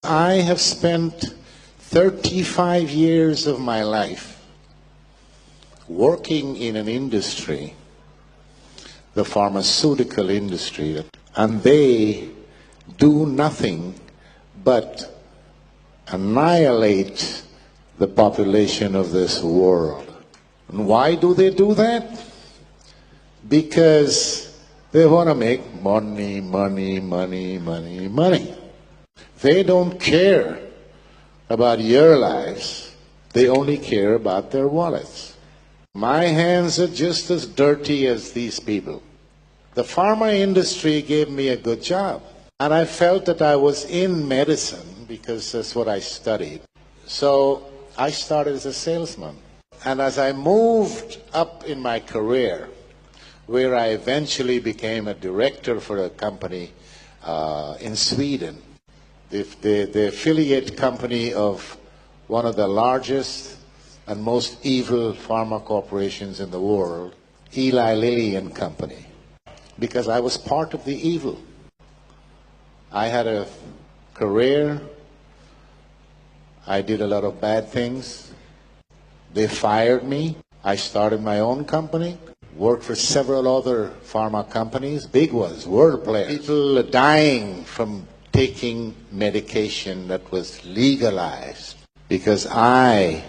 I have spent 35 years of my life working in an industry, the pharmaceutical industry, and they do nothing but annihilate the population of this world. And why do they do that? Because they want to make money, money, money, money, money. They don't care about your lives. They only care about their wallets. My hands are just as dirty as these people. The pharma industry gave me a good job. And I felt that I was in medicine because that's what I studied. So I started as a salesman. And as I moved up in my career, where I eventually became a director for a company in Sweden, the affiliate company of one of the largest and most evil pharma corporations in the world, Eli Lilly and Company, because I was part of the evil. I had a career. I did a lot of bad things. They fired me. I started my own company, worked for several other pharma companies, big ones, world players. People dying from taking medication that was legalized because I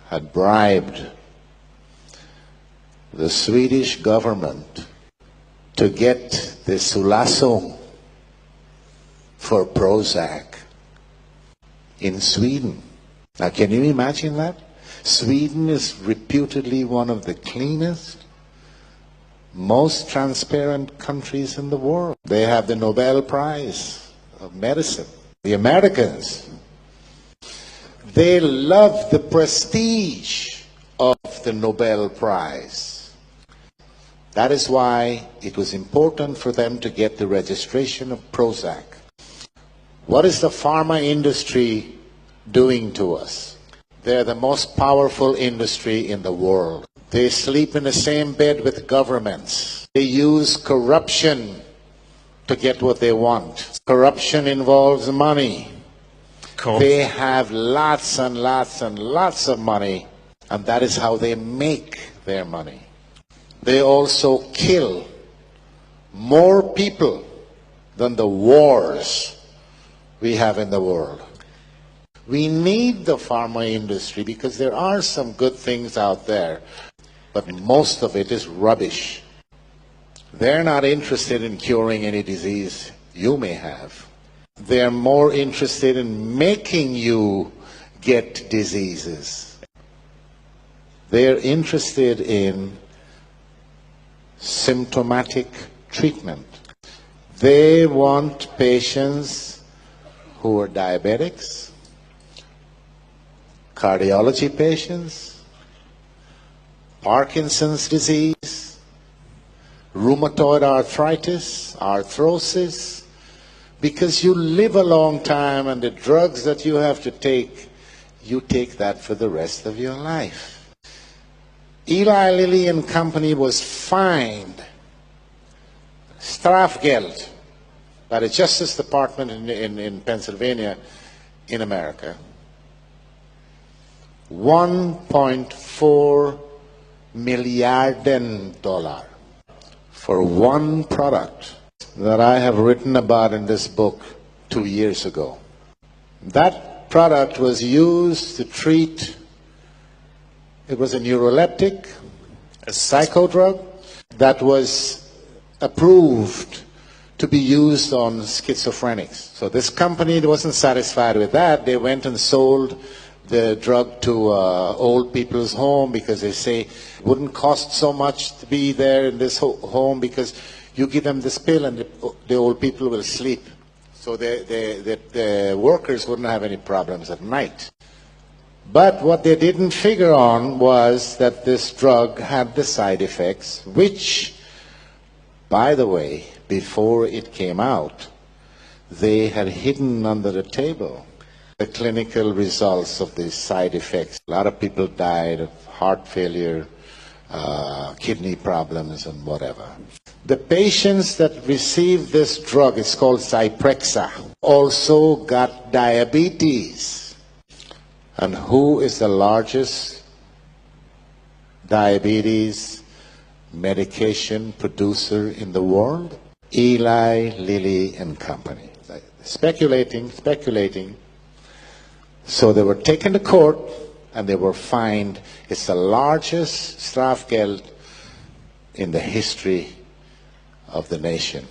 had bribed the Swedish government to get the Sulaso for Prozac in Sweden. Now, can you imagine that? Sweden is reputedly one of the cleanest, most transparent countries in the world. They have the Nobel Prize of Medicine. The Americans, they love the prestige of the Nobel Prize. That is why it was important for them to get the registration of Prozac. What is the pharma industry doing to us? They're the most powerful industry in the world. They sleep in the same bed with governments. They use corruption to get what they want. Corruption involves money. They have lots and lots and lots of money, and that is how they make their money. They also kill more people than the wars we have in the world. We need the pharma industry because there are some good things out there, but most of it is rubbish. They're not interested in curing any disease you may have. They're more interested in making you get diseases. They're interested in symptomatic treatment. They want patients who are diabetics, cardiology patients, Parkinson's disease, rheumatoid arthritis, arthrosis, because you live a long time and the drugs that you have to take, you take that for the rest of your life. Eli Lilly and Company was fined, Strafgeld, by the Justice Department in Pennsylvania, in America, $1.4 million for one product that I have written about in this book 2 years ago. That product was used to treat, it was a neuroleptic, a psychodrug that was approved to be used on schizophrenics. So this company wasn't satisfied with that. They went and sold the drug to old people's home because they say it wouldn't cost so much to be there in this home because you give them this pill and the old people will sleep. So the workers wouldn't have any problems at night. But what they didn't figure on was that this drug had the side effects, which, by the way, before it came out, they had hidden under the table the clinical results of these side effects. A lot of people died of heart failure, kidney problems, and whatever. The patients that received this drug, it's called Zyprexa, also got diabetes. And who is the largest diabetes medication producer in the world? Eli Lilly and Company. Speculating. So they were taken to court and they were fined. It's the largest strafgeld in the history of the nation.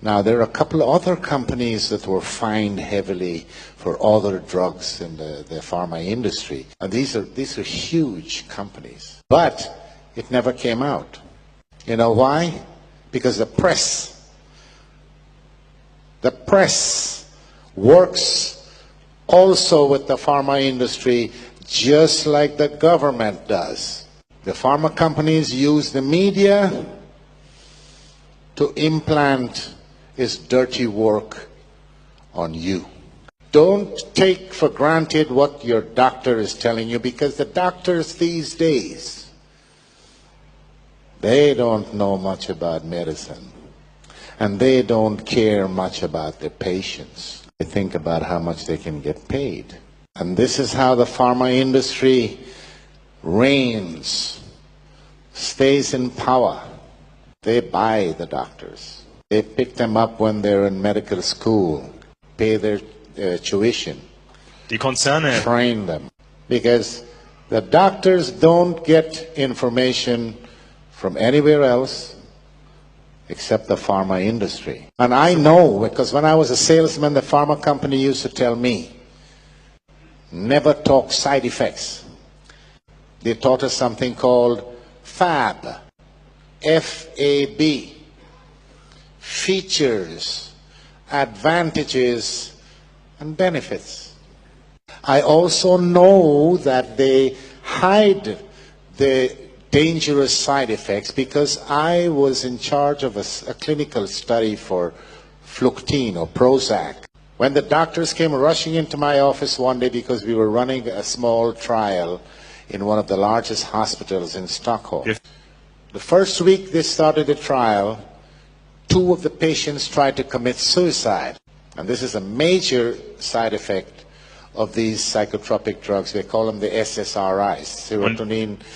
Now, there are a couple of other companies that were fined heavily for other drugs in the pharma industry. And these are huge companies. But it never came out. You know why? Because the press works also with the pharma industry just like the government does. The pharma companies use the media to implant its dirty work on you. Don't take for granted what your doctor is telling you, because the doctors these days, they don't know much about medicine. And they don't care much about their patients. They think about how much they can get paid. And this is how the pharma industry reigns, stays in power. They buy the doctors. They pick them up when they're in medical school, pay their tuition, Die Konzerne train them. Because the doctors don't get information from anywhere else except the pharma industry. And I know, because when I was a salesman, the pharma company used to tell me, never talk side effects. They taught us something called FAB. F-A-B. Features, advantages, and benefits. I also know that they hide the dangerous side effects, because I was in charge of a clinical study for Fluctine or Prozac. When the doctors came rushing into my office one day because we were running a small trial in one of the largest hospitals in Stockholm. Yes. The first week they started the trial, 2 of the patients tried to commit suicide. And this is a major side effect of these psychotropic drugs. They call them the SSRIs,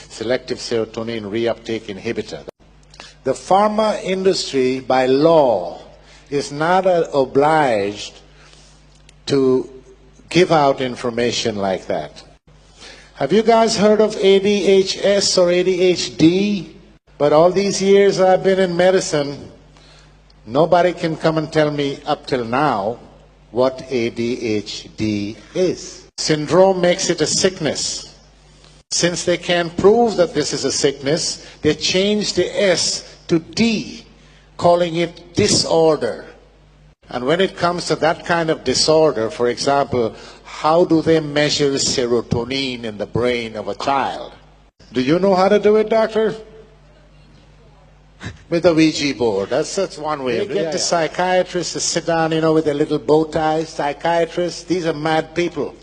selective serotonin reuptake inhibitor. The pharma industry, by law, is not obliged to give out information like that. Have you guys heard of ADHS or ADHD? But all these years I've been in medicine, nobody can come and tell me up till now what ADHD is. Syndrome makes it a sickness. Since they can't prove that this is a sickness, they changed the S to D, calling it disorder. And when it comes to that kind of disorder, for example, how do they measure serotonin in the brain of a child? Do you know how to do it, doctor? With a Ouija board. That's one way. They get the psychiatrists to sit down, with their little bow ties. Psychiatrists, these are mad people.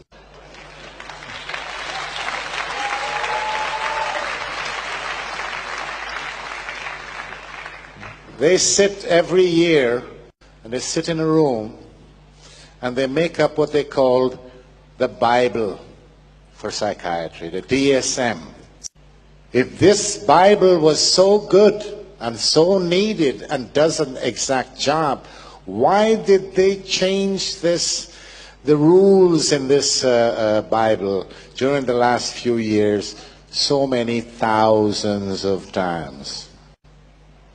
They sit every year, and they sit in a room, and they make up what they call the Bible for psychiatry, the DSM. If this Bible was so good and so needed and does an exact job, why did they change the rules in this Bible during the last few years so many thousands of times?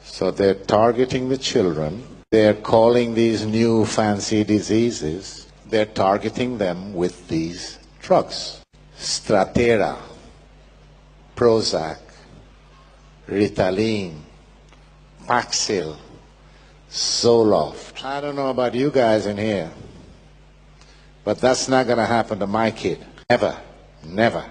So they're targeting the children. They're calling these new fancy diseases, they're targeting them with these drugs. Strattera, Prozac, Ritalin, Paxil, Zoloft. I don't know about you guys in here, but that's not going to happen to my kid. Never, never.